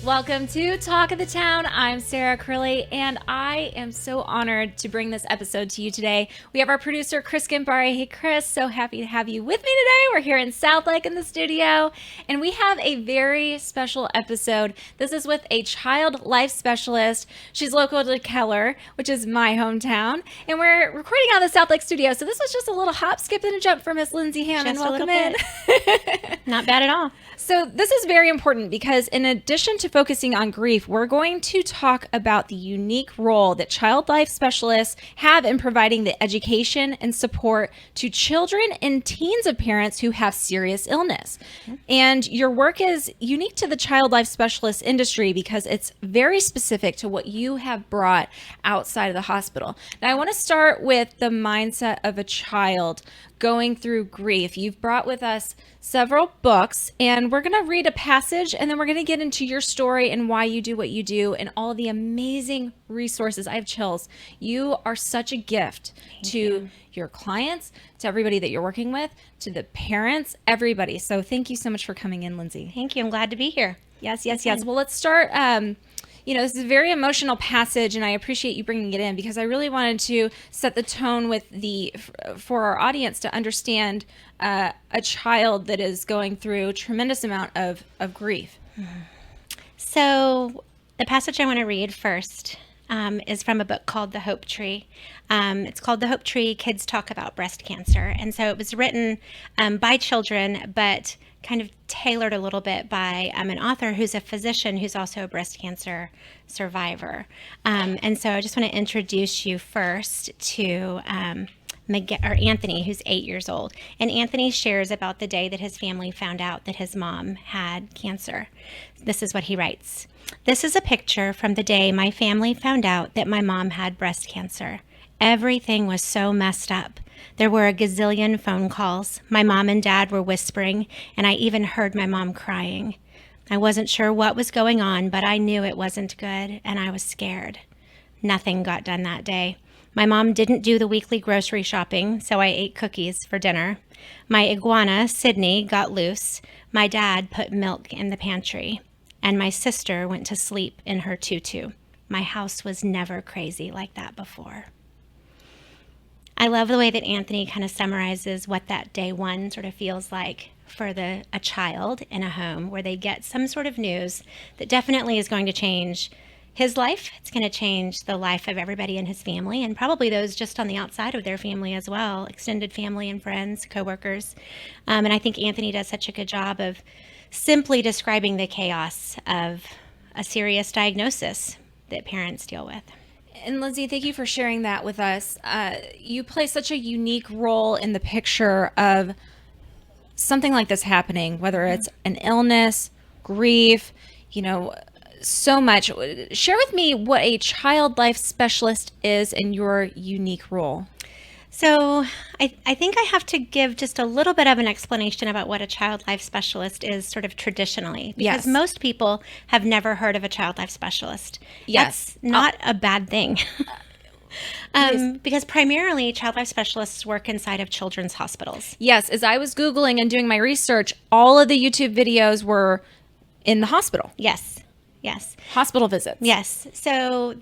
Welcome to Talk of the Town. I'm Sarah Crilley, and I am so honored to bring this episode to you today. We have our producer, Chris Gambari. Hey, Chris, so happy to have you with me today. We're here in South Lake in the studio, and we have a very special episode. This is with a child life specialist. She's local to Keller, which is my hometown, and we're recording out of the South Lake studio. So this was just a little hop, skip, and a jump for Miss Linsey Hammon. Just Welcome a little bit. Not bad at all. So this is very important because in addition to focusing on grief, we're going to talk about the unique role that child life specialists have in providing the education and support to children and teens of parents who have serious illness. And your work is unique to the child life specialist industry because it's very specific to what you have brought outside of the hospital. Now, I want to start with the mindset of a child going through grief. You've brought with us several books, and we're going to read a passage, and then we're going to get into your story and why you do what you do and all the amazing resources. I have chills. You are such a gift to your clients, to everybody that you're working with, to the parents, everybody. So thank you so much for coming in, Linsey. Thank you. I'm glad to be here. Yes. Well, let's start. This is a very emotional passage, and I appreciate you bringing it in because I really wanted to set the tone for our audience to understand a child that is going through a tremendous amount of grief. So the passage I want to read first is from a book called The Hope Tree. It's called The Hope Tree, Kids Talk About Breast Cancer. And so it was written by children, but kind of tailored a little bit by an author who's a physician who's also a breast cancer survivor. And so I just want to introduce you first to Anthony, who's 8 years old. And Anthony shares about the day that his family found out that his mom had cancer. This is what he writes. This is a picture from the day my family found out that my mom had breast cancer. Everything was so messed up. There were a gazillion phone calls. My mom and dad were whispering, and I even heard my mom crying. I wasn't sure what was going on, but I knew it wasn't good, and I was scared. Nothing got done that day. My mom didn't do the weekly grocery shopping, so I ate cookies for dinner. My iguana, Sydney, got loose. My dad put milk in the pantry, and my sister went to sleep in her tutu. My house was never crazy like that before. I love the way that Anthony kind of summarizes what that day one sort of feels like for a child in a home where they get some sort of news that definitely is going to change his life. It's going to change the life of everybody in his family and probably those just on the outside of their family as well, extended family and friends, coworkers. And I think Anthony does such a good job of simply describing the chaos of a serious diagnosis that parents deal with. And Linsey, thank you for sharing that with us. You play such a unique role in the picture of something like this happening, whether it's an illness, grief, so much. Share with me what a child life specialist is in your unique role. So I think I have to give just a little bit of an explanation about what a child life specialist is sort of traditionally, because most people have never heard of a child life specialist. Yes. That's not a bad thing. Because primarily child life specialists work inside of children's hospitals. Yes. As I was Googling and doing my research, all of the YouTube videos were in the hospital. Yes. Hospital visits. Yes. So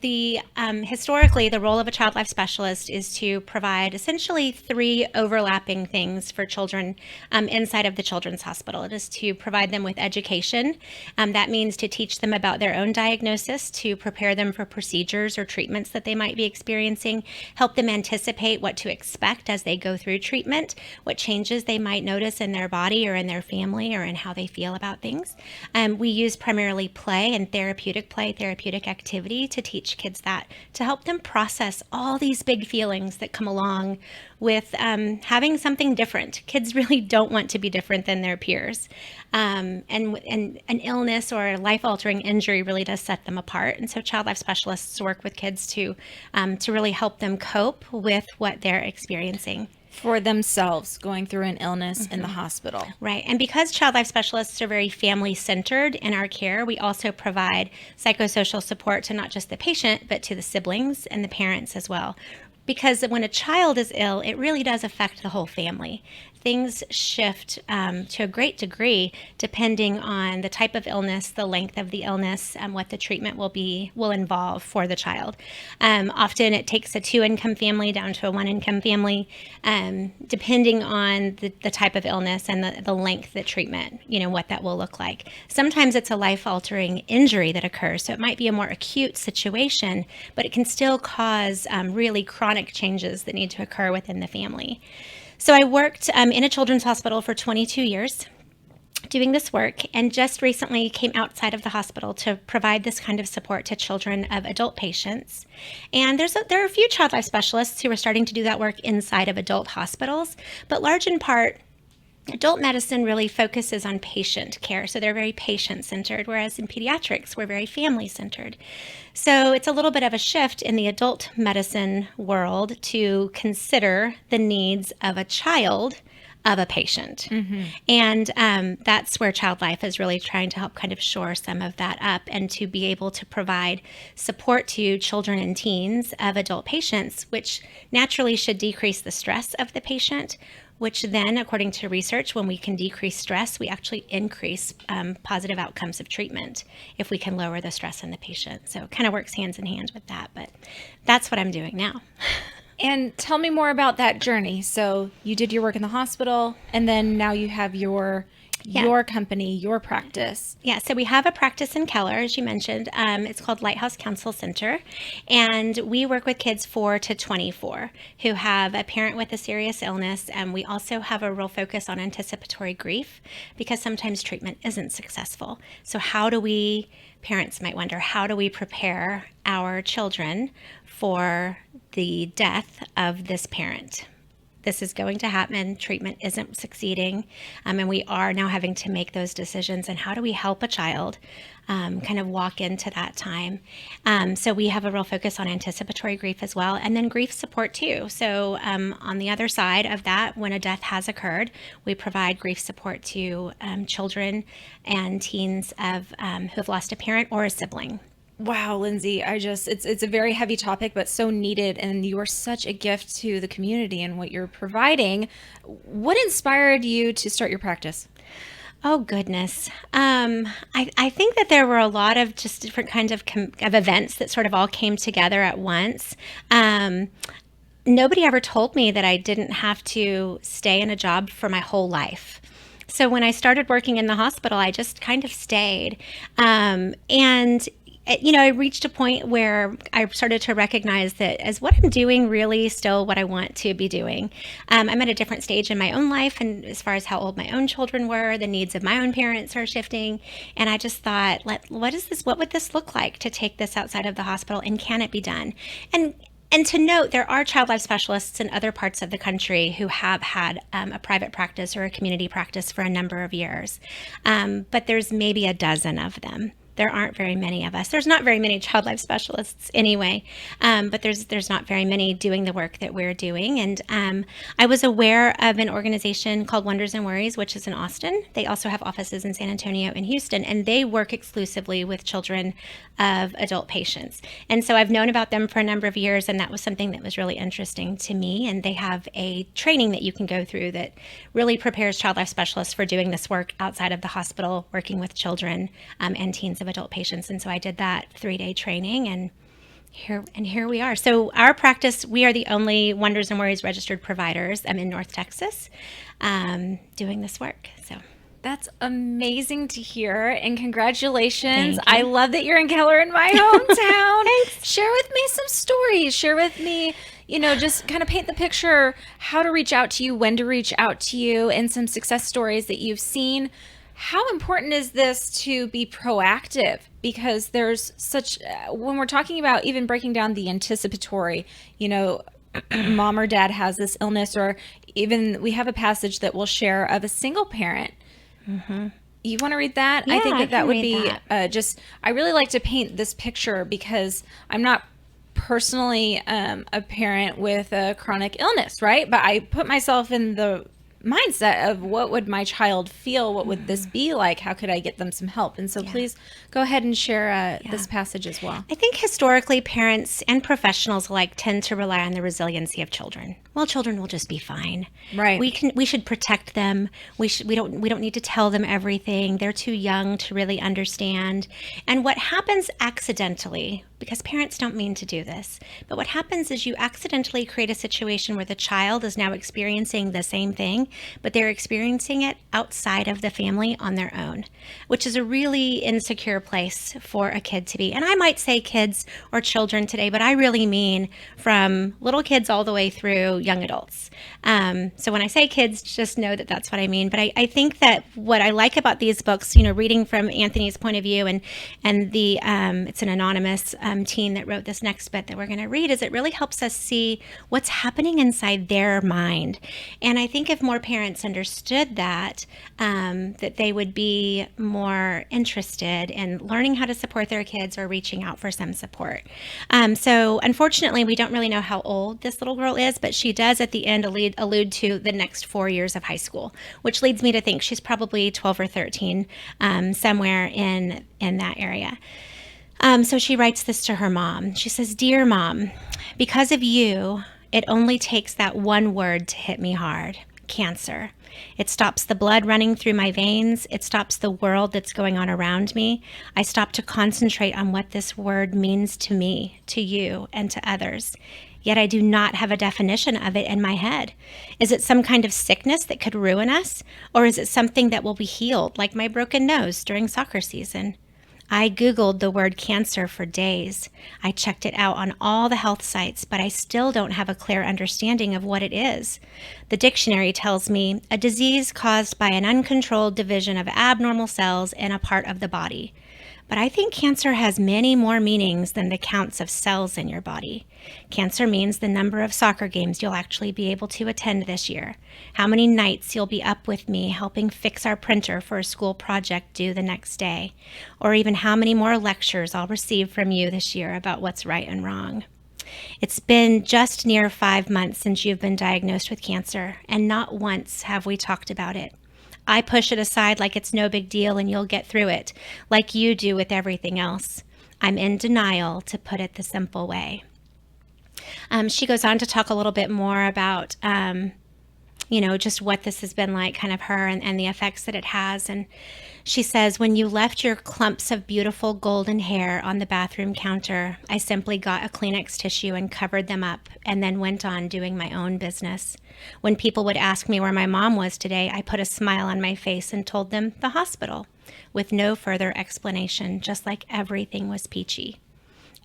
historically, the role of a child life specialist is to provide essentially three overlapping things for children inside of the children's hospital. It is to provide them with education. That means to teach them about their own diagnosis, to prepare them for procedures or treatments that they might be experiencing, help them anticipate what to expect as they go through treatment, what changes they might notice in their body or in their family or in how they feel about things. We use primarily play and therapeutic activity to teach kids that, to help them process all these big feelings that come along with having something different. Kids really don't want to be different than their peers. And an illness or a life-altering injury really does set them apart. And so child life specialists work with kids to really help them cope with what they're experiencing. For themselves going through an illness in the hospital. Right. And because child life specialists are very family-centered in our care, we also provide psychosocial support to not just the patient, but to the siblings and the parents as well. Because when a child is ill, it really does affect the whole family. things shift to a great degree depending on the type of illness, the length of the illness, what the treatment will involve for the child. Often it takes a 2-income family down to a 1-income family, depending on the type of illness and the length of the treatment, what that will look like. Sometimes it's a life-altering injury that occurs, so it might be a more acute situation, but it can still cause really chronic changes that need to occur within the family. So I worked in a children's hospital for 22 years doing this work, and just recently came outside of the hospital to provide this kind of support to children of adult patients. And there are a few child life specialists who are starting to do that work inside of adult hospitals, but large in part, adult medicine really focuses on patient care. So they're very patient-centered, whereas in pediatrics, we're very family-centered. So it's a little bit of a shift in the adult medicine world to consider the needs of a child of a patient. Mm-hmm. And that's where Child Life is really trying to help kind of shore some of that up, and to be able to provide support to children and teens of adult patients, which naturally should decrease the stress of the patient, which then, according to research, when we can decrease stress, we actually increase positive outcomes of treatment if we can lower the stress in the patient. So it kind of works hands in hand with that, but that's what I'm doing now. And tell me more about that journey. So you did your work in the hospital, and then now you have your company, your practice. Yeah, so we have a practice in Keller, as you mentioned. It's called Lighthouse Counsel Center, and we work with kids 4 to 24 who have a parent with a serious illness, and we also have a real focus on anticipatory grief, because sometimes treatment isn't successful. So parents might wonder, how do we prepare our children for the death of this parent? This is going to happen. Treatment isn't succeeding. And we are now having to make those decisions. And how do we help a child kind of walk into that time? So we have a real focus on anticipatory grief as well, and then grief support too. So on the other side of that, when a death has occurred, we provide grief support to children and teens who have lost a parent or a sibling. Wow, Linsey, it's a very heavy topic, but so needed. And you are such a gift to the community and what you're providing. What inspired you to start your practice? Oh, goodness. I think that there were a lot of just different kinds of events that sort of all came together at once. Nobody ever told me that I didn't have to stay in a job for my whole life. So when I started working in the hospital, I just kind of stayed. I reached a point where I started to recognize that as what I'm doing really still what I want to be doing. I'm at a different stage in my own life, and as far as how old my own children were, the needs of my own parents are shifting. And I just thought, what would this look like to take this outside of the hospital, and can it be done? And to note, there are child life specialists in other parts of the country who have had a private practice or a community practice for a number of years. But there's maybe a dozen of them. There aren't very many of us. There's not very many child life specialists anyway, but there's not very many doing the work that we're doing. And I was aware of an organization called Wonders and Worries, which is in Austin. They also have offices in San Antonio and Houston, and they work exclusively with children of adult patients. And so I've known about them for a number of years, and that was something that was really interesting to me. And they have a training that you can go through that really prepares child life specialists for doing this work outside of the hospital, working with children and teens of adult patients. And so I did that 3-day training, and here we are. So our practice, we are the only Wonders and Worries registered providers in North Texas doing this work. So that's amazing to hear, and congratulations. Thank you. I love that you're in Keller, in my hometown. Thanks. Share with me some stories. Share with me, just kind of paint the picture, how to reach out to you, when to reach out to you, and some success stories that you've seen. How important is this to be proactive? Because there's when we're talking about even breaking down the anticipatory, mom or dad has this illness, or even we have a passage that we'll share of a single parent. Mm-hmm. You want to read that? Yeah, I think that would be that. I really like to paint this picture, because I'm not personally a parent with a chronic illness, right? But I put myself in the mindset of what would my child feel? What would this be like? How could I get them some help? And so please go ahead and share this passage as well. I think historically parents and professionals alike tend to rely on the resiliency of children. Well, children will just be fine. Right. We should protect them. We don't need to tell them everything. They're too young to really understand. And what happens accidentally, because parents don't mean to do this, but what happens is you accidentally create a situation where the child is now experiencing the same thing, but they're experiencing it outside of the family on their own, which is a really insecure place for a kid to be. And I might say kids or children today, but I really mean from little kids all the way through young adults. So when I say kids, just know that that's what I mean. But I think that what I like about these books, reading from Anthony's point of view and the it's an anonymous teen that wrote this next bit that we're going to read, is it really helps us see what's happening inside their mind. And I think if more parents understood that, that they would be more interested in learning how to support their kids or reaching out for some support. So unfortunately, we don't really know how old this little girl is, but she does at the end allude to the next 4 years of high school, which leads me to think she's probably 12 or 13, somewhere in that area. So she writes this to her mom. She says, "Dear Mom, because of you, it only takes that one word to hit me hard. Cancer. It stops the blood running through my veins. It stops the world that's going on around me. I stop to concentrate on what this word means to me, to you, and to others. Yet I do not have a definition of it in my head. Is it some kind of sickness that could ruin us? Or is it something that will be healed, like my broken nose during soccer season? I Googled the word cancer for days. I checked it out on all the health sites, but I still don't have a clear understanding of what it is. The dictionary tells me a disease caused by an uncontrolled division of abnormal cells in a part of the body. But I think cancer has many more meanings than the counts of cells in your body. Cancer means the number of soccer games you'll actually be able to attend this year, how many nights you'll be up with me helping fix our printer for a school project due the next day, or even how many more lectures I'll receive from you this year about what's right and wrong. It's been just near 5 months since you've been diagnosed with cancer, and not once have we talked about it. I push it aside like it's no big deal and you'll get through it, like you do with everything else. I'm in denial, to put it the simple way." She goes on to talk a little bit more about, just what this has been like, kind of her and the effects that it has. And she says, "When you left your clumps of beautiful golden hair on the bathroom counter, I simply got a Kleenex tissue and covered them up and then went on doing my own business. When people would ask me where my mom was today, I put a smile on my face and told them the hospital, with no further explanation, just like everything was peachy.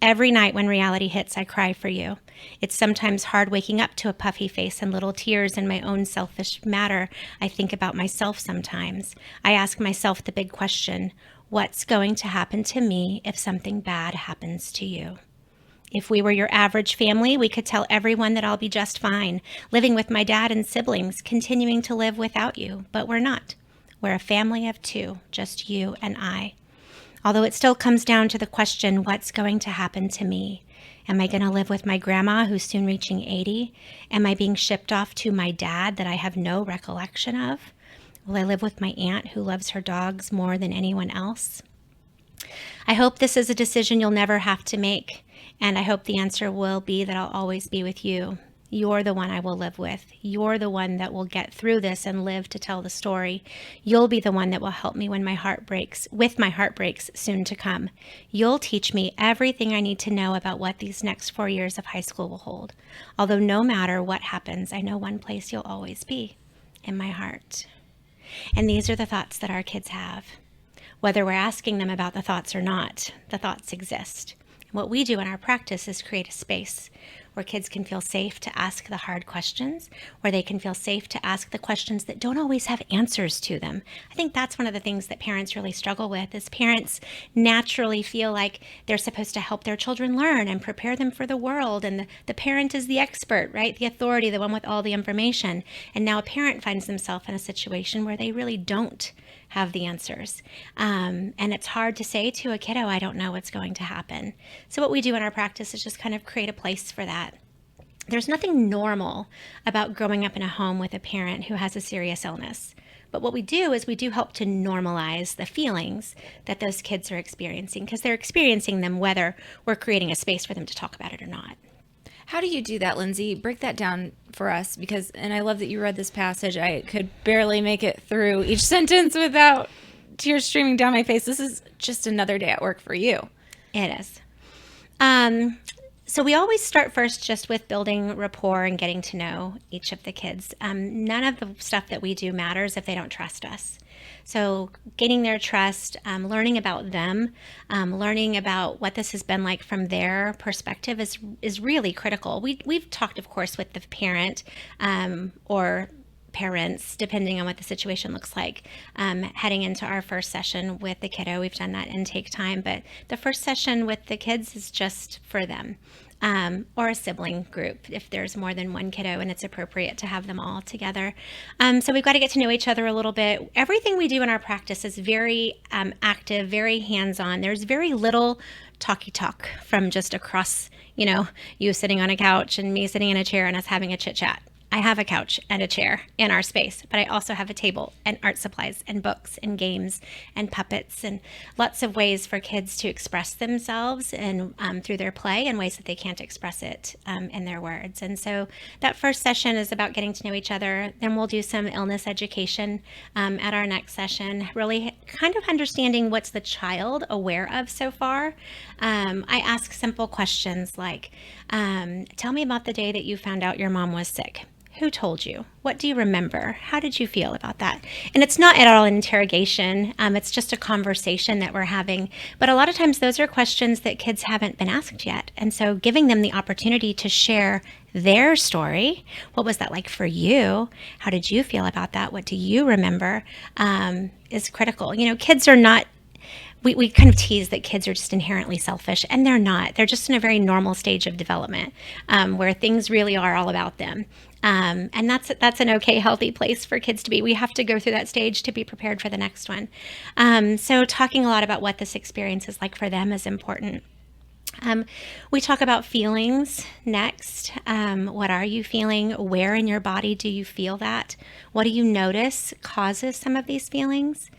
Every night when reality hits, I cry for you. It's sometimes hard waking up to a puffy face and little tears in my own selfish matter. I think about myself sometimes. I ask myself the big question, what's going to happen to me if something bad happens to you? If we were your average family, we could tell everyone that I'll be just fine, living with my dad and siblings, continuing to live without you, but we're not. We're a family of two, just you and I. Although it still comes down to the question, what's going to happen to me? Am I going to live with my grandma who's soon reaching 80? Am I being shipped off to my dad that I have no recollection of? Will I live with my aunt who loves her dogs more than anyone else? I hope this is a decision you'll never have to make, and I hope the answer will be that I'll always be with you. You're the one I will live with. You're the one that will get through this and live to tell the story. You'll be the one that will help me when my heart breaks, with my heartbreaks soon to come. You'll teach me everything I need to know about what these next 4 years of high school will hold. Although no matter what happens, I know one place you'll always be, in my heart." And these are the thoughts that our kids have. Whether we're asking them about the thoughts or not, the thoughts exist. What we do in our practice is create a space where kids can feel safe to ask the hard questions, where they can feel safe to ask the questions that don't always have answers to them. I think that's one of the things that parents really struggle with, is parents naturally feel like they're supposed to help their children learn and prepare them for the world, and the parent is the expert, right? The authority, the one with all the information. And now a parent finds themselves in a situation where they really don't have the answers. And it's hard to say to a kiddo, I don't know what's going to happen. So what we do in our practice is just kind of create a place for that. There's nothing normal about growing up in a home with a parent who has a serious illness. But what we do is we do help to normalize the feelings that those kids are experiencing, because they're experiencing them whether we're creating a space for them to talk about it or not. How do you do that, Linsey? Break that down for us, because, and I love that you read this passage. I could barely make it through each sentence without tears streaming down my face. This is just another day at work for you. It is. So we always start first just with building rapport and getting to know each of the kids. None of the stuff that we do matters if they don't trust us. So gaining their trust, learning about them, learning about what this has been like from their perspective is really critical. We've talked, of course, with the parent or parents, depending on what the situation looks like. Heading into our first session with the kiddo, we've done that intake time, but the first session with the kids is just for them. Or a sibling group if there's more than one kiddo and it's appropriate to have them all together. So we've got to get to know each other a little bit. Everything we do in our practice is very active, very hands-on. There's very little talky talk from just across, you sitting on a couch and me sitting in a chair and us having a chit chat. I have a couch and a chair in our space, but I also have a table and art supplies and books and games and puppets and lots of ways for kids to express themselves and through their play in ways that they can't express it in their words. And so that first session is about getting to know each other. Then we'll do some illness education at our next session, really kind of understanding what's the child aware of so far. I ask simple questions like, tell me about the day that you found out your mom was sick. Who told you? What do you remember? How did you feel about that? And it's not at all an interrogation. It's just a conversation that we're having. But a lot of times those are questions that kids haven't been asked yet. And so giving them the opportunity to share their story. What was that like for you? How did you feel about that? What do you remember? Is critical. Kids are not, we kind of tease that kids are just inherently selfish, and they're not. They're just in a very normal stage of development where things really are all about them. And that's an okay, healthy place for kids to be. We have to go through that stage to be prepared for the next one. So talking a lot about what this experience is like for them is important. We talk about feelings next. What are you feeling? Where in your body do you feel that? What do you notice causes some of these feelings?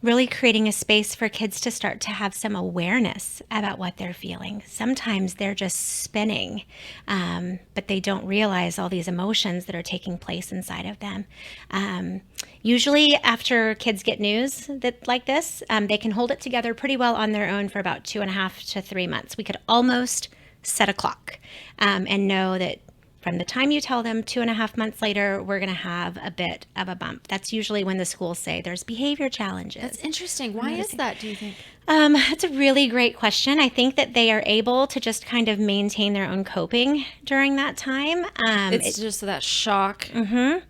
Really creating a space for kids to start to have some awareness about what they're feeling. Sometimes they're just spinning, but they don't realize all these emotions that are taking place inside of them. Usually after kids get news that like this, they can hold it together pretty well on their own for about 2.5 to 3 months. We could almost set a clock and know that from the time you tell them 2.5 months later, we're going to have a bit of a bump. That's usually when the schools say there's behavior challenges. That's interesting. Why is that, do you think? That's a really great question. I think that they are able to just kind of maintain their own coping during that time. It's just that shock. Mm-hmm.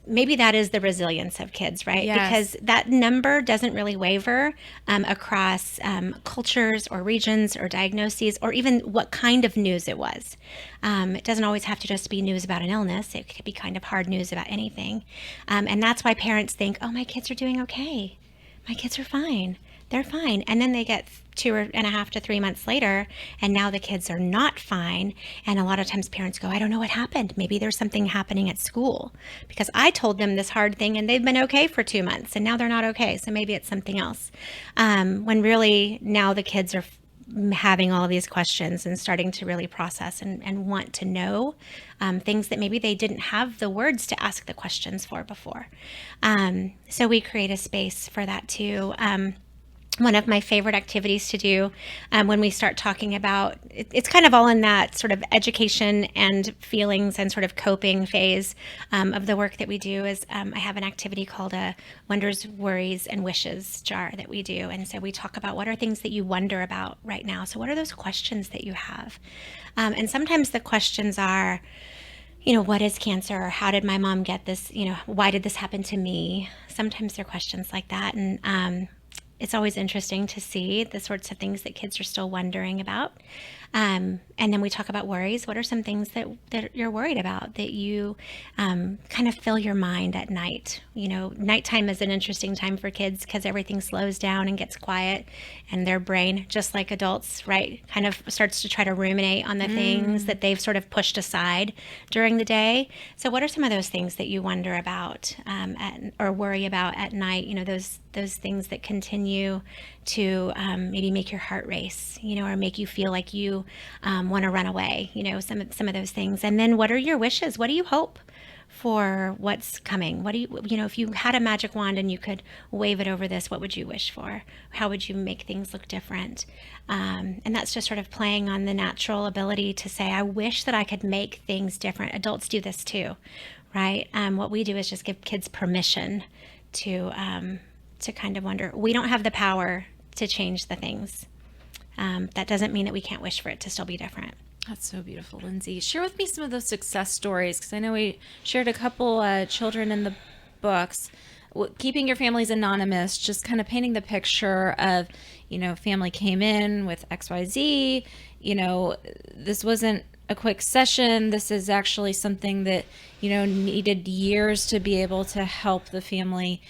Maybe that is the resilience of kids, right? Yes. Because that number doesn't really waver across cultures or regions or diagnoses or even what kind of news it was. It doesn't always have to just be news about an illness. It could be kind of hard news about anything. And that's why parents think, oh, my kids are doing okay. My kids are fine. They're fine. And then they get 2.5 to 3 months later, and now the kids are not fine. And a lot of times parents go, I don't know what happened. Maybe there's something happening at school because I told them this hard thing and they've been okay for 2 months and now they're not okay. So maybe it's something else. When really now the kids are having all these questions and starting to really process and want to know things that maybe they didn't have the words to ask the questions for before. So we create a space for that too. One of my favorite activities to do when we start talking about, it's kind of all in that sort of education and feelings and sort of coping phase of the work that we do is I have an activity called a Wonders, Worries, and Wishes jar that we do. And so we talk about what are things that you wonder about right now. So what are those questions that you have? And sometimes the questions are, what is cancer? Or how did my mom get this? Why did this happen to me? Sometimes they're questions like that. And it's always interesting to see the sorts of things that kids are still wondering about. And then we talk about worries. What are some things that you're worried about that you kind of fill your mind at night? Nighttime is an interesting time for kids because everything slows down and gets quiet, and their brain, just like adults, right, kind of starts to try to ruminate on the things that they've sort of pushed aside during the day. So what are some of those things that you wonder about or worry about at night? Those things that continue to maybe make your heart race, or make you feel like you want to run away, some of those things. And then what are your wishes? What do you hope for what's coming? What do you if you had a magic wand and you could wave it over this, what would you wish for? How would you make things look different? And that's just sort of playing on the natural ability to say, I wish that I could make things different. Adults do this too, right? What we do is just give kids permission to kind of wonder. We don't have the power to change the things. That doesn't mean that we can't wish for it to still be different. That's so beautiful, Linsey. Share with me some of those success stories, because I know we shared a couple children in the books. Keeping your families anonymous, just kind of painting the picture of, family came in with XYZ. This wasn't a quick session. This is actually something that, needed years to be able to help the family,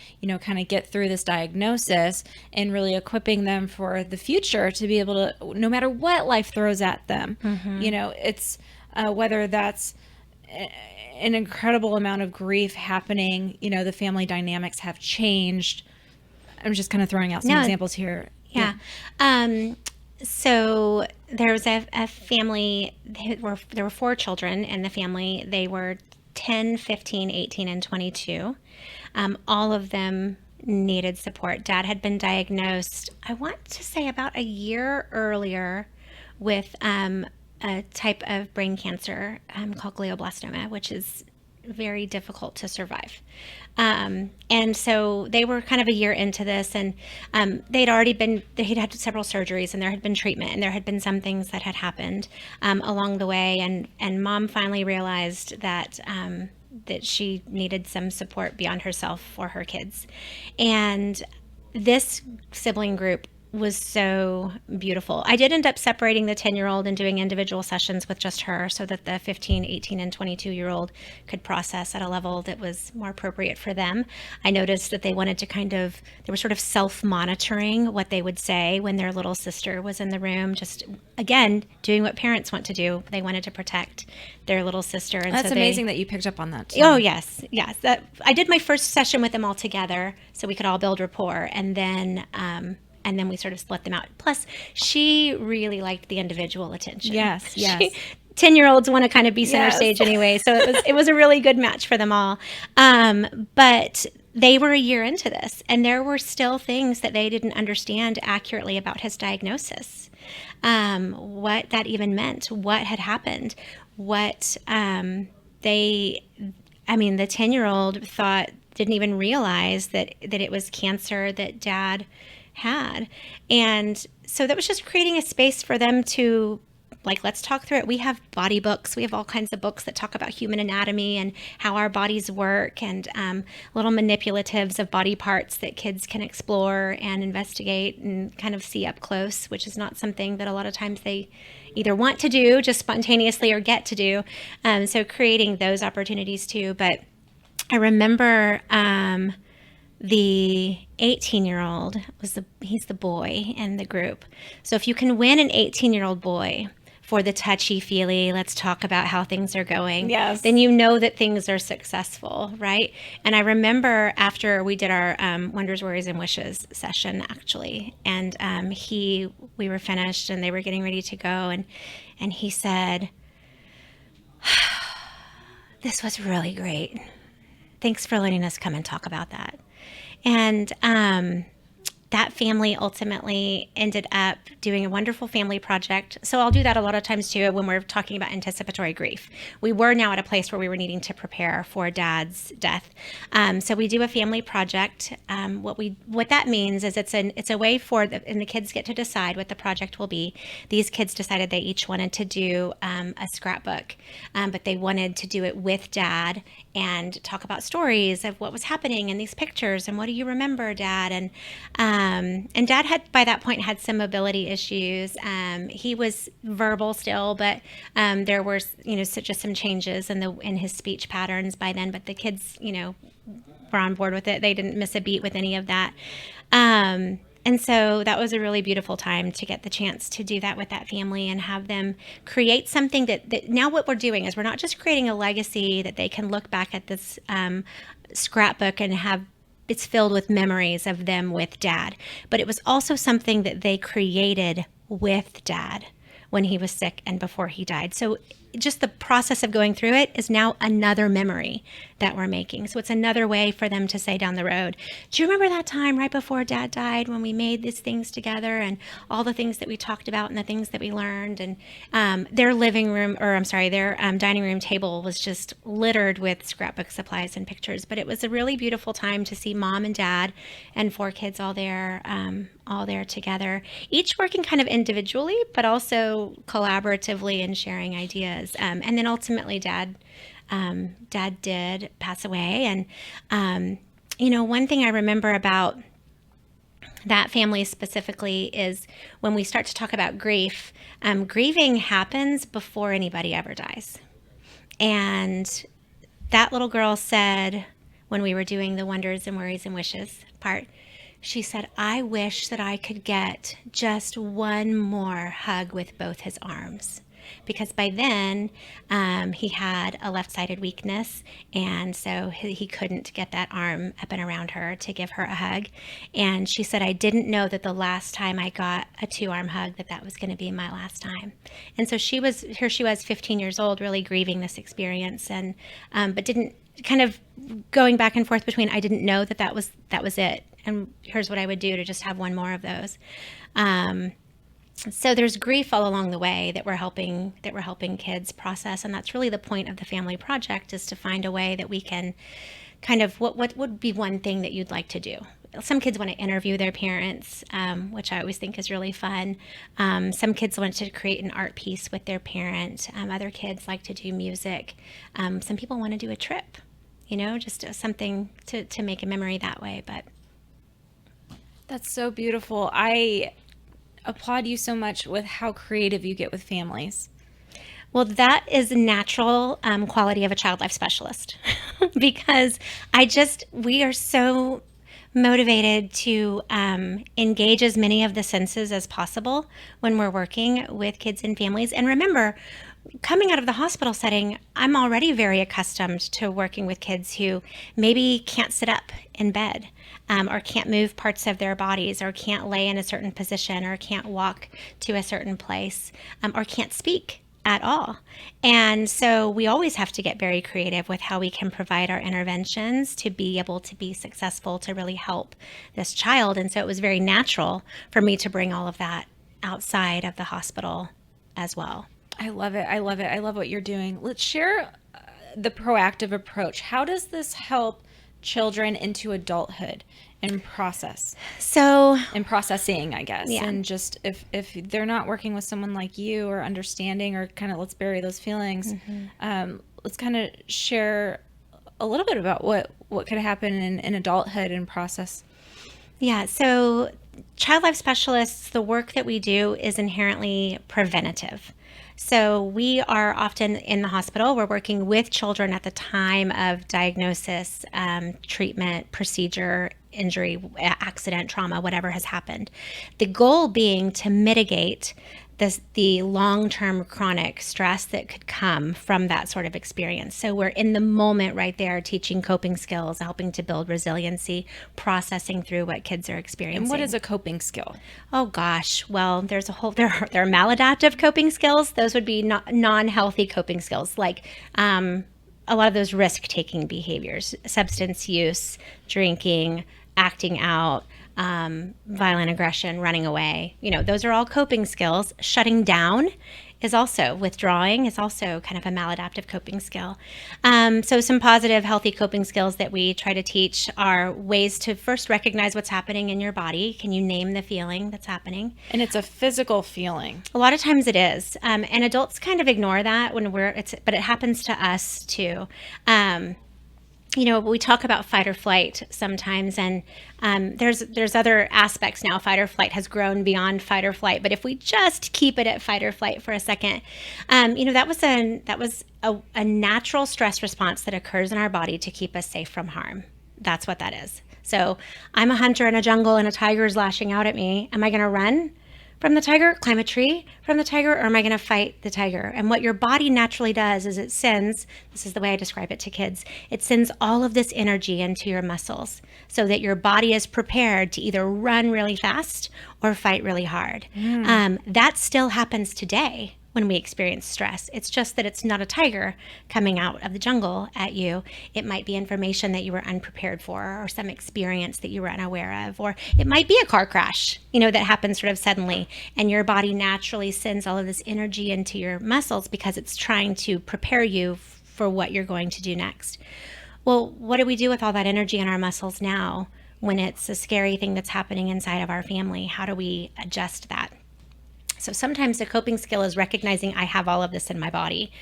kind of get through this diagnosis, and really equipping them for the future to be able to, no matter what life throws at them, it's whether that's an incredible amount of grief happening, the family dynamics have changed. I'm just kind of throwing out some examples here. Yeah. So there was a family, there were 4 children in the family. They were 10, 15, 18, and 22. All of them needed support. Dad had been diagnosed, I want to say about a year earlier, with a type of brain cancer called glioblastoma, which is very difficult to survive. And so they were kind of a year into this, and they'd had several surgeries, and there had been treatment, and there had been some things that had happened along the way. And Mom finally realized that she needed some support beyond herself for her kids. And this sibling group was so beautiful. I did end up separating the 10-year-old and doing individual sessions with just her so that the 15, 18, and 22-year-old could process at a level that was more appropriate for them. I noticed that they wanted to they were sort of self-monitoring what they would say when their little sister was in the room, just, again, doing what parents want to do. They wanted to protect their little sister. And that's amazing that you picked up on that too. Oh, yes. I did my first session with them all together so we could all build rapport, and then we sort of split them out. Plus, she really liked the individual attention. Yes. 10-year-olds want to kind of be center stage anyway, so it was a really good match for them all. But they were a year into this, and there were still things that they didn't understand accurately about his diagnosis. What that even meant, what had happened, the 10-year-old didn't even realize that it was cancer that Dad had. And so that was just creating a space for them to, let's talk through it. We have body books. We have all kinds of books that talk about human anatomy and how our bodies work, and little manipulatives of body parts that kids can explore and investigate and kind of see up close, which is not something that a lot of times they either want to do just spontaneously or get to do. So creating those opportunities too. But I remember the 18-year-old he's the boy in the group. So if you can win an 18-year-old boy for the touchy-feely, let's talk about how things are going, then you know that things are successful, right? And I remember after we did our Wonders, Worries, and Wishes session, actually, and we were finished and they were getting ready to go, and he said, "This was really great. Thanks for letting us come and talk about that." And that family ultimately ended up doing a wonderful family project. So I'll do that a lot of times too when we're talking about anticipatory grief. We were now at a place where we were needing to prepare for Dad's death. So we do a family project. What that means is it's a way and the kids get to decide what the project will be. These kids decided they each wanted to do a scrapbook, but they wanted to do it with Dad and talk about stories of what was happening in these pictures and what do you remember, Dad? And And Dad had, by that point, had some mobility issues. He was verbal still, but there were, just some changes in his speech patterns by then. But the kids, were on board with it. They didn't miss a beat with any of that. And so that was a really beautiful time to get the chance to do that with that family and have them create something that now what we're doing is we're not just creating a legacy that they can look back at this scrapbook and have it's filled with memories of them with Dad, but it was also something that they created with Dad when he was sick and before he died. So just the process of going through it is now another memory that we're making. So it's another way for them to say down the road, do you remember that time right before Dad died when we made these things together and all the things that we talked about and the things that we learned? And their dining room table was just littered with scrapbook supplies and pictures. But it was a really beautiful time to see Mom and Dad and 4 kids all there together, each working kind of individually, but also collaboratively and sharing ideas. And then ultimately Dad did pass away. And, one thing I remember about that family specifically is when we start to talk about grief, grieving happens before anybody ever dies. And that little girl said, when we were doing the wonders and worries and wishes part, she said, I wish that I could get just one more hug with both his arms. Because by then he had a left-sided weakness, and so he couldn't get that arm up and around her to give her a hug. And she said, I didn't know that the last time I got a 2-arm hug that was going to be my last time. And so she was 15 years old, really grieving this experience, and but didn't kind of going back and forth between I didn't know that was it, and here's what I would do to just have one more of those. So there's grief all along the way that we're helping kids process, and that's really the point of the family project, is to find a way that we can kind of what would be one thing that you'd like to do. Some kids want to interview their parents, which I always think is really fun. Some kids want to create an art piece with their parent. Other kids like to do music. Some people want to do a trip, just something to make a memory that way. But that's so beautiful. I applaud you so much with how creative you get with families. Well, that is a natural quality of a child life specialist because we are so motivated to engage as many of the senses as possible when we're working with kids and families. And remember, coming out of the hospital setting, I'm already very accustomed to working with kids who maybe can't sit up in bed, or can't move parts of their bodies, or can't lay in a certain position, or can't walk to a certain place, or can't speak at all. And so we always have to get very creative with how we can provide our interventions to be able to be successful to really help this child. And so it was very natural for me to bring all of that outside of the hospital as well. I love it. I love it. I love what you're doing. Let's share the proactive approach. How does this help children into adulthood and process? So in processing, I guess. Yeah. And just if they're not working with someone like you or understanding or kind of let's bury those feelings, let's kind of share a little bit about what could happen in adulthood and process. Yeah. So child life specialists, the work that we do is inherently preventative. So we are often in the hospital. We're working with children at the time of diagnosis, treatment, procedure, injury, accident, trauma, whatever has happened. The goal being to mitigate the long-term chronic stress that could come from that sort of experience. So we're in the moment right there, teaching coping skills, helping to build resiliency, processing through what kids are experiencing. And what is a coping skill? Oh gosh, well, there are maladaptive coping skills. Those would be non-healthy coping skills, like a lot of those risk-taking behaviors, substance use, drinking, acting out, violent aggression, running away. Those are all coping skills. Shutting down is also, withdrawing is also kind of a maladaptive coping skill. So some positive, healthy coping skills that we try to teach are ways to first recognize what's happening in your body. Can you name the feeling that's happening? And it's a physical feeling. A lot of times it is. And adults kind of ignore that but it happens to us too. we talk about fight or flight sometimes, and there's other aspects now. Fight or flight has grown beyond fight or flight, but if we just keep it at fight or flight for a second, that was a natural stress response that occurs in our body to keep us safe from harm. That's what that is. So I'm a hunter in a jungle and a tiger is lashing out at me. Am I going to run from the tiger, climb a tree from the tiger, or am I going to fight the tiger? And what your body naturally does is it sends, this is the way I describe it to kids, it sends all of this energy into your muscles so that your body is prepared to either run really fast or fight really hard. That still happens today when we experience stress. It's just that it's not a tiger coming out of the jungle at you. It might be information that you were unprepared for, or some experience that you were unaware of, or it might be a car crash, that happens sort of suddenly, and your body naturally sends all of this energy into your muscles because it's trying to prepare you for what you're going to do next. Well, what do we do with all that energy in our muscles now when it's a scary thing that's happening inside of our family? How do we adjust that? So sometimes a coping skill is recognizing I have all of this in my body.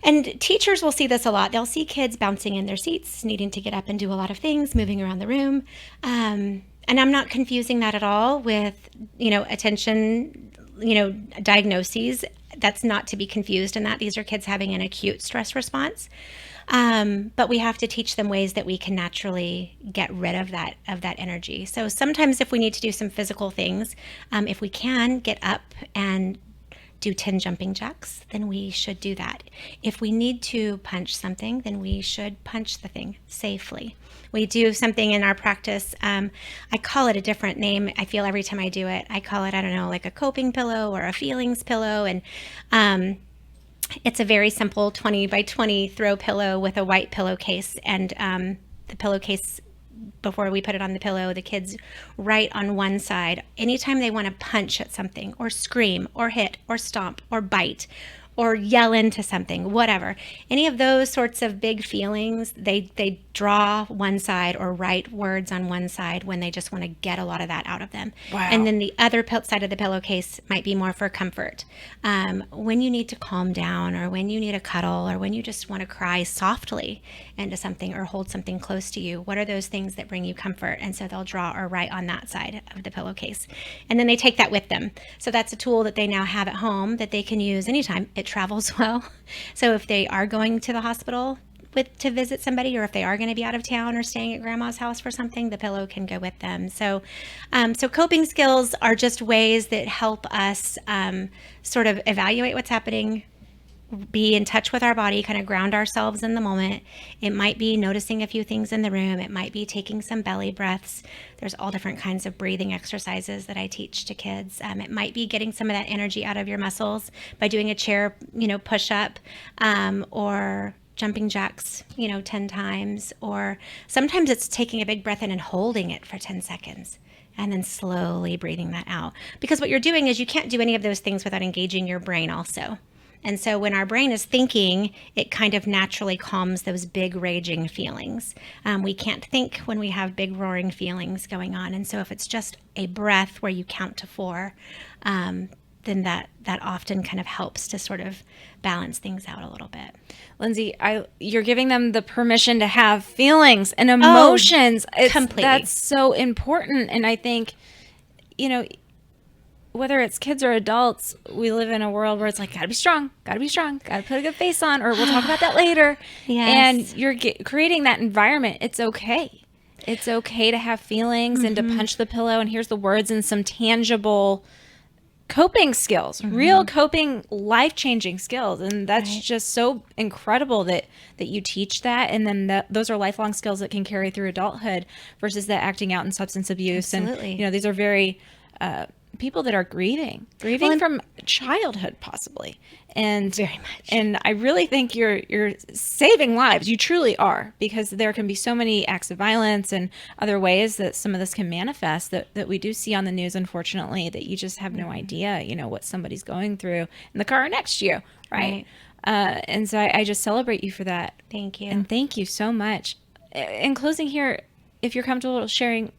And teachers will see this a lot. They'll see kids bouncing in their seats, needing to get up and do a lot of things, moving around the room. And I'm not confusing that at all with, attention, diagnoses. That's not to be confused in that. These are kids having an acute stress response. But we have to teach them ways that we can naturally get rid of that energy. So sometimes if we need to do some physical things, if we can get up and do 10 jumping jacks, then we should do that. If we need to punch something, then we should punch the thing safely. We do something in our practice. I call it a different name. I feel every time I do it, I call it, like a coping pillow or a feelings pillow. And, it's a very simple 20 by 20 throw pillow with a white pillowcase, and the pillowcase, before we put it on the pillow, the kids write on one side anytime they want to punch at something or scream or hit or stomp or bite or yell into something, whatever. Any of those sorts of big feelings, they draw one side or write words on one side when they just want to get a lot of that out of them. Wow. And then the other side of the pillowcase might be more for comfort. When you need to calm down, or when you need a cuddle, or when you just want to cry softly into something or hold something close to you, what are those things that bring you comfort? And so they'll draw or write on that side of the pillowcase. And then they take that with them. So that's a tool that they now have at home that they can use anytime. It travels well. So if they are going to the hospital to visit somebody, or if they are going to be out of town or staying at grandma's house for something, the pillow can go with them. So coping skills are just ways that help us sort of evaluate what's happening, be in touch with our body, kind of ground ourselves in the moment. It might be noticing a few things in the room. It might be taking some belly breaths. There's all different kinds of breathing exercises that I teach to kids. It might be getting some of that energy out of your muscles by doing a chair, push up, or jumping jacks, 10 times. Or sometimes it's taking a big breath in and holding it for 10 seconds. And then slowly breathing that out. Because what you're doing is you can't do any of those things without engaging your brain also. And so when our brain is thinking, it kind of naturally calms those big raging feelings. We can't think when we have big roaring feelings going on. And so if it's just a breath where you count to 4, then that often kind of helps to sort of balance things out a little bit. Linsey, you're giving them the permission to have feelings and emotions. Completely. That's so important. And I think, whether it's kids or adults, we live in a world where it's like, gotta be strong, gotta put a good face on, or we'll talk about that later. Yes. And you're creating that environment. It's okay. It's okay to have feelings and to punch the pillow. And here's the words and some tangible coping skills, real coping, life-changing skills. And that's just so incredible that you teach that. And then those are lifelong skills that can carry through adulthood versus the acting out in substance abuse. Absolutely. And, these are very people that are grieving from childhood possibly. And very much. And I really think you're saving lives. You truly are, because there can be so many acts of violence and other ways that some of this can manifest that we do see on the news, unfortunately, that you just have no idea, what somebody's going through in the car next to you. Right. And so I just celebrate you for that. Thank you. And thank you so much. In closing here, if you're comfortable sharing,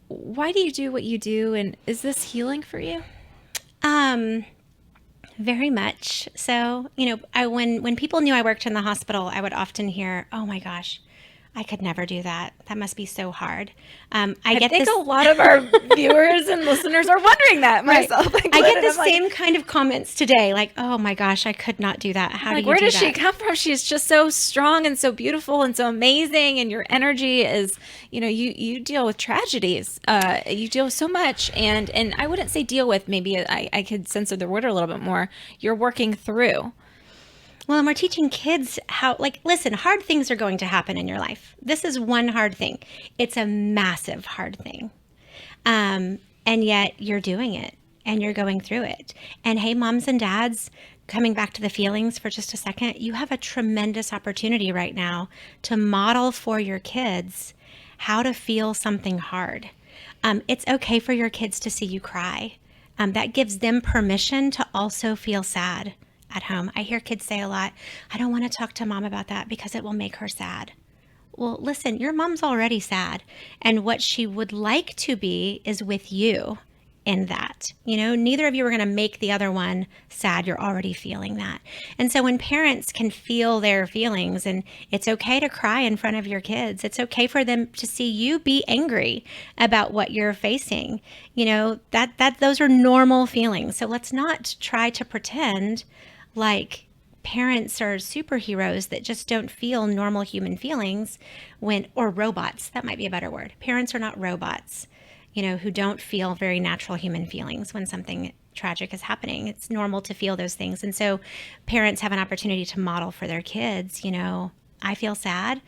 why do you do what you do, and is this healing for you? Very much. So, when people knew I worked in the hospital, I would often hear, "Oh my gosh, I could never do that. That must be so hard. I think a lot of our viewers and listeners are wondering that, myself included. I get the same kind of comments today, like, "Oh my gosh, I could not do that. How do you do that?" Where does she come from? She's just so strong and so beautiful and so amazing, and your energy is, you deal with tragedies. You deal with so much, and I wouldn't say deal with. Maybe I could censor the word a little bit more. You're working through. Well, and we're teaching kids how, listen, hard things are going to happen in your life. This is one hard thing. It's a massive hard thing. And yet you're doing it and you're going through it. And hey, moms and dads, coming back to the feelings for just a second, you have a tremendous opportunity right now to model for your kids how to feel something hard. It's okay for your kids to see you cry. That gives them permission to also feel sad at home. I hear kids say a lot, "I don't want to talk to mom about that because it will make her sad." Well, listen, your mom's already sad. And what she would like to be is with you in that. Neither of you are going to make the other one sad. You're already feeling that. And so when parents can feel their feelings, and it's okay to cry in front of your kids, it's okay for them to see you be angry about what you're facing. That those are normal feelings. So let's not try to pretend like parents are superheroes that just don't feel normal human feelings or robots. That might be a better word. Parents are not robots, who don't feel very natural human feelings when something tragic is happening. It's normal to feel those things. And so parents have an opportunity to model for their kids, I feel sad.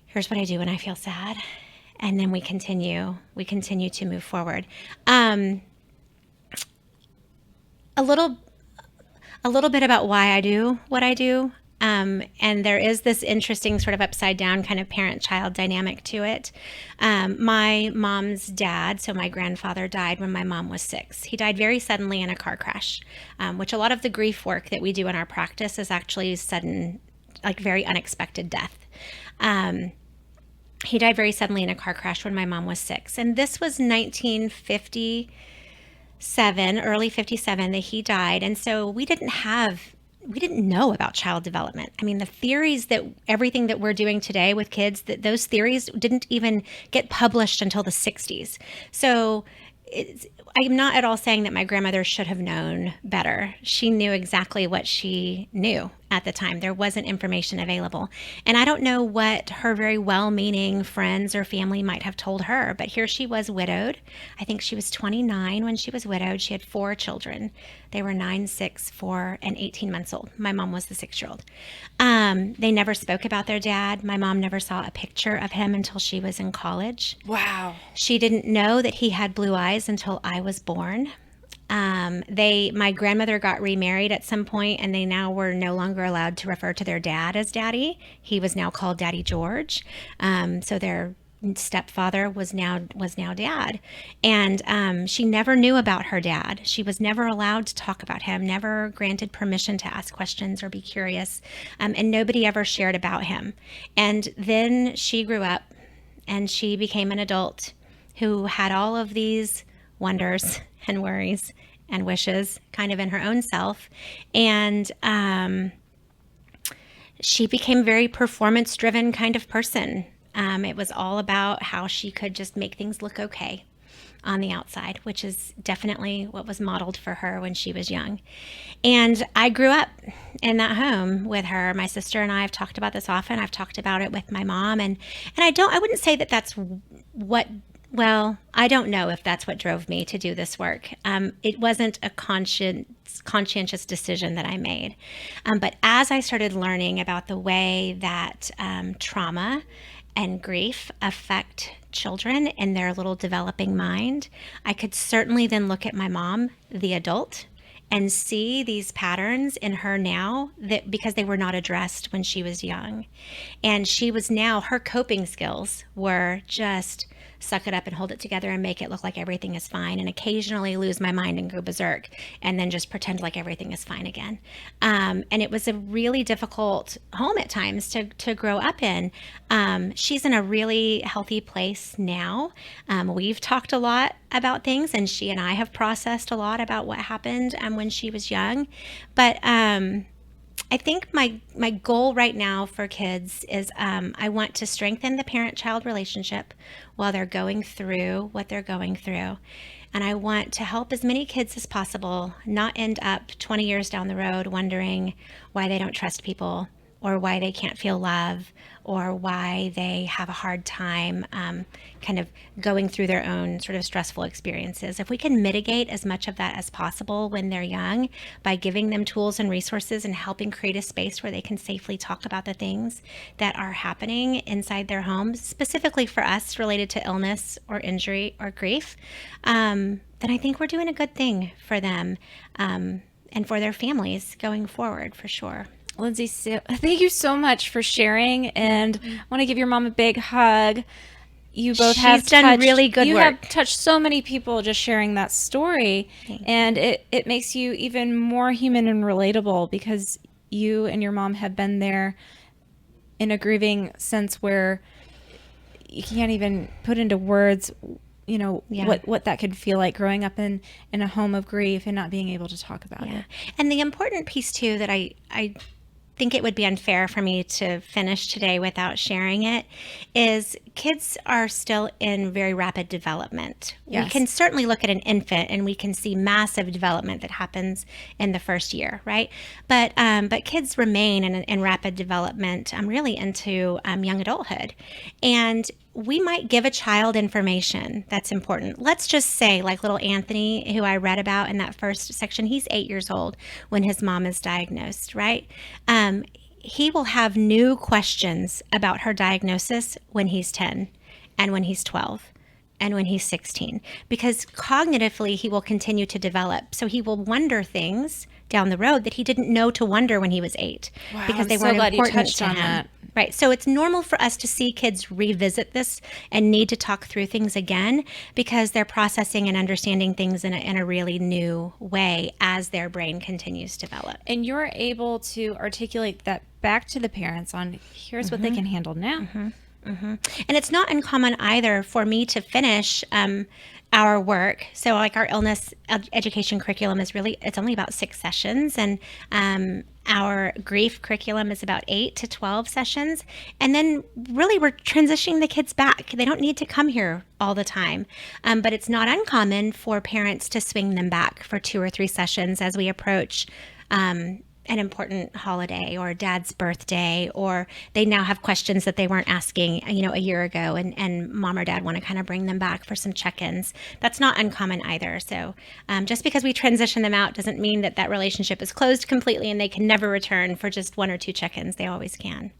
Here's what I do when I feel sad. And then we continue to move forward. A little bit about why I do what I do. And there is this interesting sort of upside down kind of parent-child dynamic to it. My mom's dad, so my grandfather, died when my mom was 6. He died very suddenly in a car crash, which a lot of the grief work that we do in our practice is actually sudden, very unexpected death. He died very suddenly in a car crash when my mom was 6. And this was 1957, early 57 that he died. And so we didn't know about child development. I mean, the theories that everything that we're doing today with kids, that those theories didn't even get published until the 60s. So I'm not at all saying that my grandmother should have known better. She knew exactly what she knew at the time. There wasn't information available. And I don't know what her very well-meaning friends or family might have told her, but here she was widowed. I think she was 29 when she was widowed. She had 4 children. They were 9, 6, 4, and 18 months old. My mom was the 6-year-old. They never spoke about their dad. My mom never saw a picture of him until she was in college. Wow. She didn't know that he had blue eyes until I was born. My grandmother got remarried at some point, and they now were no longer allowed to refer to their dad as Daddy. He was now called Daddy George. So their stepfather was now Dad. And she never knew about her dad. She was never allowed to talk about him, never granted permission to ask questions or be curious. And nobody ever shared about him. And then she grew up and she became an adult who had all of these wonders and worries and wishes kind of in her own self. And she became a very performance-driven kind of person. It was all about how she could just make things look okay on the outside, which is definitely what was modeled for her when she was young. And I grew up in that home with her. My sister and I have talked about this often. I've talked about it with my mom. And I wouldn't say that that's I don't know if that's what drove me to do this work. It wasn't a conscientious decision that I made. But as I started learning about the way that trauma and grief affect children in their little developing mind, I could certainly then look at my mom, the adult, and see these patterns in her now that because they were not addressed when she was young. And she was now, her coping skills were just suck it up and hold it together and make it look like everything is fine, and occasionally lose my mind and go berserk and then just pretend like everything is fine again. And it was a really difficult home at times to grow up in. She's in a really healthy place now. We've talked a lot about things, and she and I have processed a lot about what happened when she was young. But I think my goal right now for kids is I want to strengthen the parent-child relationship while they're going through what they're going through. And I want to help as many kids as possible not end up 20 years down the road wondering why they don't trust people, or why they can't feel love, or why they have a hard time kind of going through their own sort of stressful experiences. If we can mitigate as much of that as possible when they're young by giving them tools and resources and helping create a space where they can safely talk about the things that are happening inside their homes, specifically for us related to illness or injury or grief, then I think we're doing a good thing for them and for their families going forward, for sure. Linsey, thank you so much for sharing, and I want to give your mom a big hug. You both have done really good work. You have touched so many people just sharing that story, and it makes you even more human and relatable, because you and your mom have been there in a grieving sense where you can't even put into words, what that could feel like growing up in a home of grief and not being able to talk about it. And the important piece too that I think it would be unfair for me to finish today without sharing it is kids are still in very rapid development. Yes. We can certainly look at an infant and we can see massive development that happens in the first year, right? But kids remain in rapid development really into young adulthood. And we might give a child information that's important. Let's just say, like little Anthony, who I read about in that first section, he's 8 years old when his mom is diagnosed, right? He will have new questions about her diagnosis when he's 10 and when he's 12 and when he's 16, because cognitively he will continue to develop. So he will wonder things down the road that he didn't know to wonder when he was 8, because they weren't important to him. That. Right. So it's normal for us to see kids revisit this and need to talk through things again, because they're processing and understanding things in a really new way as their brain continues to develop. And you're able to articulate that back to the parents on here's what they can handle now. And it's not uncommon either for me to finish our work. So like our illness education curriculum is it's only about 6 sessions, and our grief curriculum is about 8 to 12 sessions. And then really we're transitioning the kids back. They don't need to come here all the time. But it's not uncommon for parents to swing them back for 2 or 3 sessions as we approach an important holiday or dad's birthday, or they now have questions that they weren't asking, a year ago, and mom or dad want to kind of bring them back for some check-ins. That's not uncommon either. So just because we transition them out doesn't mean that relationship is closed completely and they can never return for just 1 or 2 check-ins. They always can.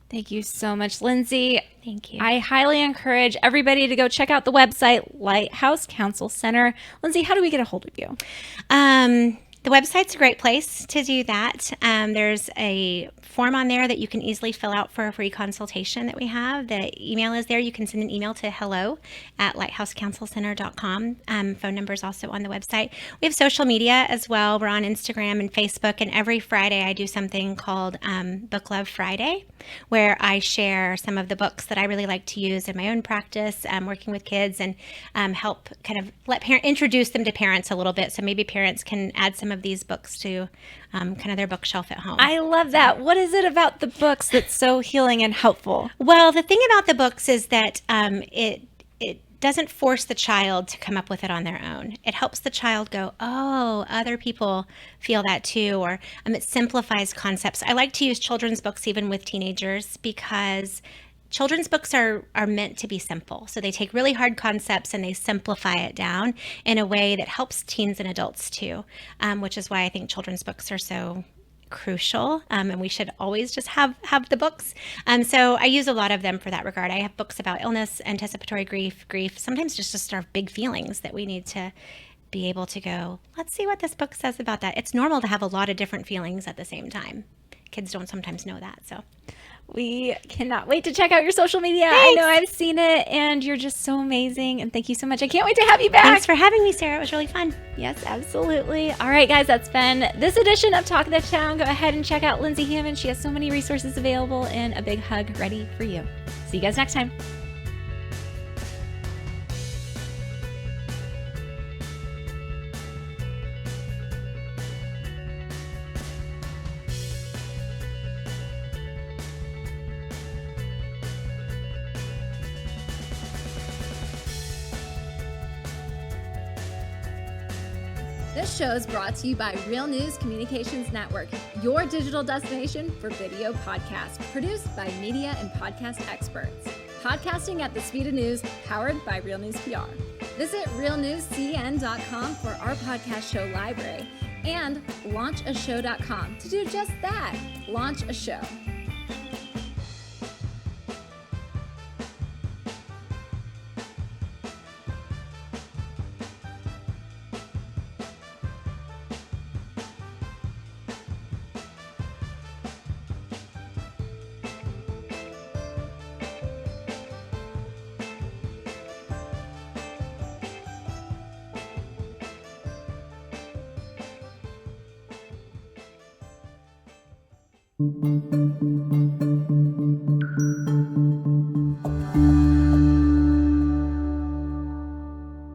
Thank you so much, Linsey. Thank you. I highly encourage everybody to go check out the website, Lighthouse Counsel Center. Linsey, how do we get a hold of you? The website's a great place to do that. There's a form on there that you can easily fill out for a free consultation that we have. The email is there. You can send an email to hello@lighthousecounselcenter.com. Phone number is also on the website. We have social media as well. We're on Instagram and Facebook, and every Friday I do something called Book Love Friday, where I share some of the books that I really like to use in my own practice, working with kids, and help kind of introduce them to parents a little bit, so maybe parents can add some of these books to kind of their bookshelf at home. I love that. What is it about the books that's so healing and helpful? Well, the thing about the books is that it doesn't force the child to come up with it on their own. It helps the child go, oh, other people feel that too, or it simplifies concepts. I like to use children's books even with teenagers, because children's books are meant to be simple. So they take really hard concepts and they simplify it down in a way that helps teens and adults too, which is why I think children's books are so crucial, and we should always just have the books. So I use a lot of them for that regard. I have books about illness, anticipatory grief, sometimes just our big feelings that we need to be able to go, let's see what this book says about that. It's normal to have a lot of different feelings at the same time. Kids don't sometimes know that, so. We cannot wait to check out your social media. Thanks. I know I've seen it, and you're just so amazing. And thank you so much. I can't wait to have you back. Thanks for having me, Sarah. It was really fun. Yes, absolutely. All right, guys, that's been this edition of Talk of the Town. Go ahead and check out Linsey Hammon. She has so many resources available, and a big hug ready for you. See you guys next time. This show is brought to you by Real News Communications Network, your digital destination for video podcasts, produced by media and podcast experts. Podcasting at the speed of news, powered by Real News PR. Visit realnewscn.com for our podcast show library and launchashow.com to do just that, launch a show. Thank you.